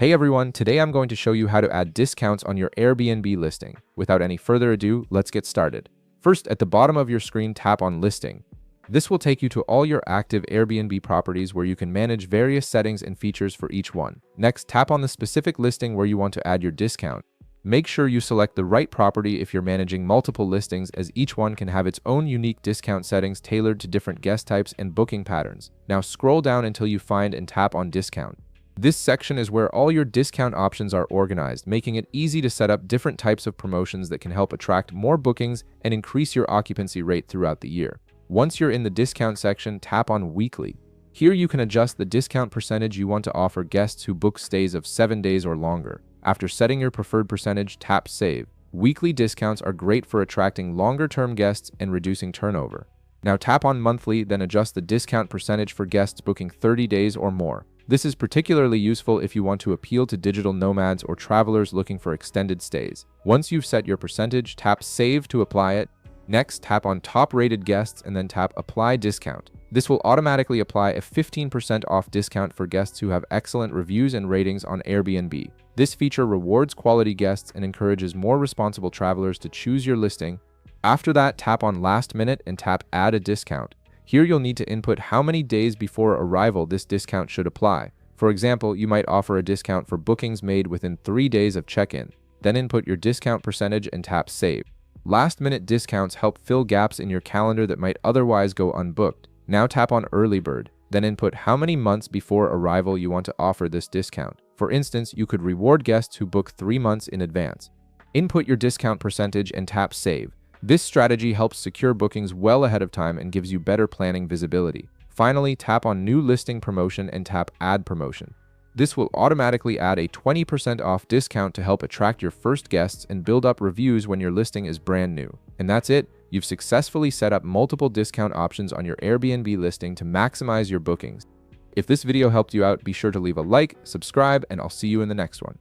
Hey everyone, today I'm going to show you how to add discounts on your Airbnb listing. Without any further ado, let's get started. First, at the bottom of your screen, tap on Listing. This will take you to all your active Airbnb properties where you can manage various settings and features for each one. Next, tap on the specific listing where you want to add your discount. Make sure you select the right property if you're managing multiple listings, as each one can have its own unique discount settings tailored to different guest types and booking patterns. Now scroll down until you find and tap on Discount. This section is where all your discount options are organized, making it easy to set up different types of promotions that can help attract more bookings and increase your occupancy rate throughout the year. Once you're in the discount section, tap on Weekly. Here you can adjust the discount percentage you want to offer guests who book stays of 7 days or longer. After setting your preferred percentage, tap Save. Weekly discounts are great for attracting longer-term guests and reducing turnover. Now tap on Monthly, then adjust the discount percentage for guests booking 30 days or more. This is particularly useful if you want to appeal to digital nomads or travelers looking for extended stays. Once you've set your percentage, tap Save to apply it. Next, tap on Top-Rated Guests and then tap Apply Discount. This will automatically apply a 15% off discount for guests who have excellent reviews and ratings on Airbnb. This feature rewards quality guests and encourages more responsible travelers to choose your listing. After that, tap on Last Minute and tap Add a Discount. Here you'll need to input how many days before arrival this discount should apply. For example, you might offer a discount for bookings made within 3 days of check-in. Then input your discount percentage and tap Save. Last-minute discounts help fill gaps in your calendar that might otherwise go unbooked. Now tap on Early Bird. Then input how many months before arrival you want to offer this discount. For instance, you could reward guests who book 3 months in advance. Input your discount percentage and tap Save. This strategy helps secure bookings well ahead of time and gives you better planning visibility. Finally, tap on New Listing Promotion and tap Add Promotion. This will automatically add a 20% off discount to help attract your first guests and build up reviews when your listing is brand new. And that's it. You've successfully set up multiple discount options on your Airbnb listing to maximize your bookings. If this video helped you out, be sure to leave a like, subscribe, and I'll see you in the next one.